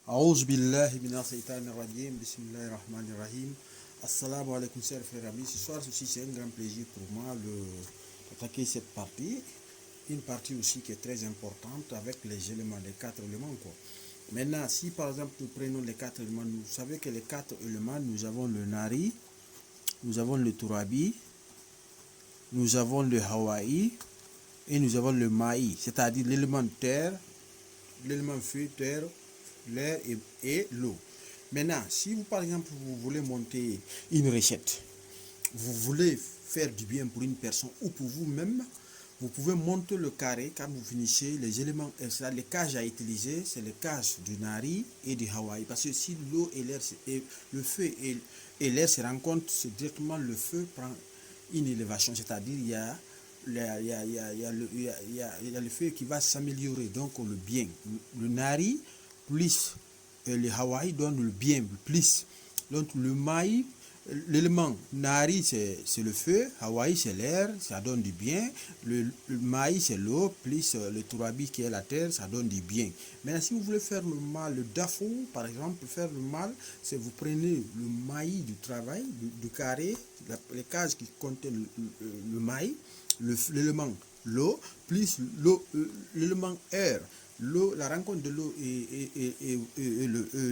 Aouz billahi minas shaitanir rajim, bismillahir rahmanir rahim. Assalamu alaikum chers frères amis. Ce soir aussi c'est un grand plaisir pour moi d'attaquer cette partie. Une partie aussi qui est très importante avec les éléments, les 4 éléments quoi. Maintenant, si par exemple nous prenons les 4 éléments, vous savez que les 4 éléments, nous avons le nari, nous avons le turabi, nous avons le hawaï et nous avons le maï, c'est-à-dire l'élément terre, l'élément feu, terre, l'air et l'eau. Maintenant, si vous par exemple vous voulez monter une recette, vous voulez faire du bien pour une personne ou pour vous-même, vous pouvez monter le carré quand vous finissez les éléments, les cages à utiliser, c'est les cages du nari et du hawaï. Parce que si l'eau et l'air, le feu et l'air se rencontrent, c'est directement le feu prend une élévation, c'est-à-dire il y a le feu qui va s'améliorer, donc le bien. Le nari plus le hawaï donne le bien plus. Donc le maï, l'élément nari c'est le feu, hawaï c'est l'air, ça donne du bien. Le maï c'est l'eau, plus le turabi qui est la terre, ça donne du bien. Maintenant si vous voulez faire le mal, le dafou par exemple, faire le mal, c'est vous prenez le maï du travail, du carré, les cases qui contiennent le maï, l'élément l'eau, plus l'élément air. L'eau, la rencontre de l'eau et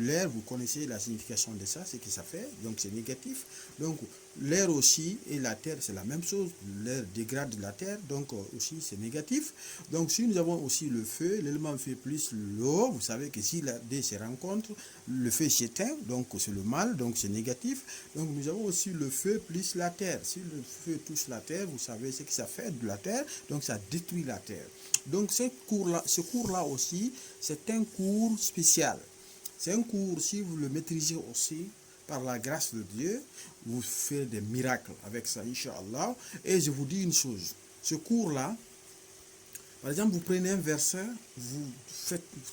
l'air, vous connaissez la signification de ça, ce que ça fait, donc c'est négatif. Donc l'air aussi et la terre, c'est la même chose, l'air dégrade la terre, donc aussi c'est négatif. Donc si nous avons aussi le feu, l'élément feu plus l'eau, vous savez que si les deux se rencontrent, le feu s'éteint, donc c'est le mal, donc c'est négatif. Donc nous avons aussi le feu plus la terre. Si le feu touche la terre, vous savez ce que ça fait de la terre, donc ça détruit la terre. Donc ce cours-là aussi, c'est un cours spécial. C'est un cours, si vous le maîtrisez aussi, par la grâce de Dieu, vous faites des miracles avec ça, Inch'Allah. Et je vous dis une chose, ce cours-là, par exemple, vous prenez un verset, vous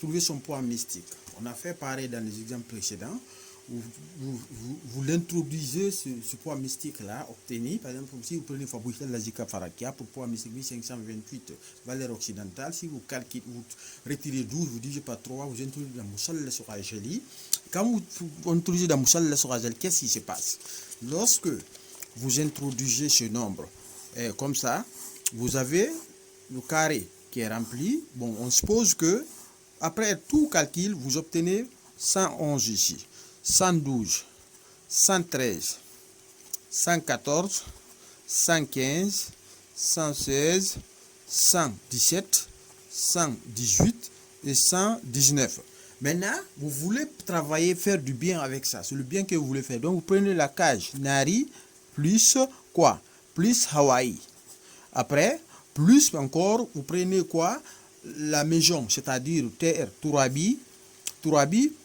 trouvez son poids mystique. On a fait pareil dans les exemples précédents. Vous l'introduisez, ce poids mystique-là, obtenu. Par exemple, si vous prenez Fabrice Lazika Farakia pour poids mystique 1528, valeur occidentale, si vous calculez, vous retirez 12, vous divisez par 3, vous introduisez dans Moussal sur Ajeli. Quand vous introduisez dans Moussal sur Ajeli, qu'est-ce qui se passe? Lorsque vous introduisez ce nombre, comme ça, vous avez le carré qui est rempli. Bon, on suppose que, après tout calcul, vous obtenez 111 ici. 112, 113, 114, 115, 116, 117, 118 et 119. Maintenant, vous voulez travailler, faire du bien avec ça. C'est le bien que vous voulez faire. Donc, vous prenez la cage nari plus quoi? Plus hawaï. Après, plus encore, vous prenez quoi? La maison, c'est-à-dire terre, turabi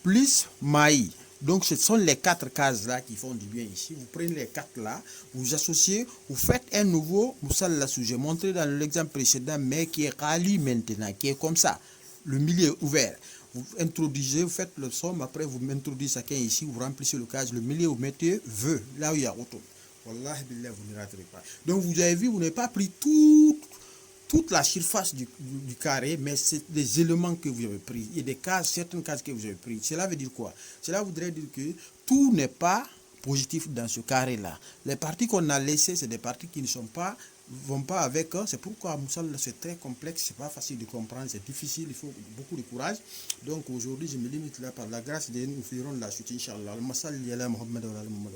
plus maï. Donc ce sont les 4 cases là qui font du bien ici. Vous prenez les 4 là, vous associez, vous faites un nouveau moussala sous. J'ai montré dans l'exemple précédent, mais qui est rallye maintenant, qui est comme ça, le milieu ouvert. Vous introduisez, vous faites le somme, après vous introduisez chacun ici, vous remplissez le case, le milieu vous mettez vœux, là où il y a auto. Wallahi billah, vous ne raterez pas. Donc vous avez vu, vous n'avez pas pris toute la surface du carré, mais c'est des éléments que vous avez pris. Il y a des cases, certaines cases que vous avez pris. Cela veut dire quoi? Cela voudrait dire que tout n'est pas positif dans ce carré-là. Les parties qu'on a laissées, c'est des parties qui ne vont pas avec. C'est pourquoi Moussal, c'est très complexe, c'est pas facile de comprendre, c'est difficile, il faut beaucoup de courage. Donc aujourd'hui, je me limite là par la grâce de Dieu, nous ferons la suite, Inch'Allah. Al-Masal, Muhammad wa Muhammad.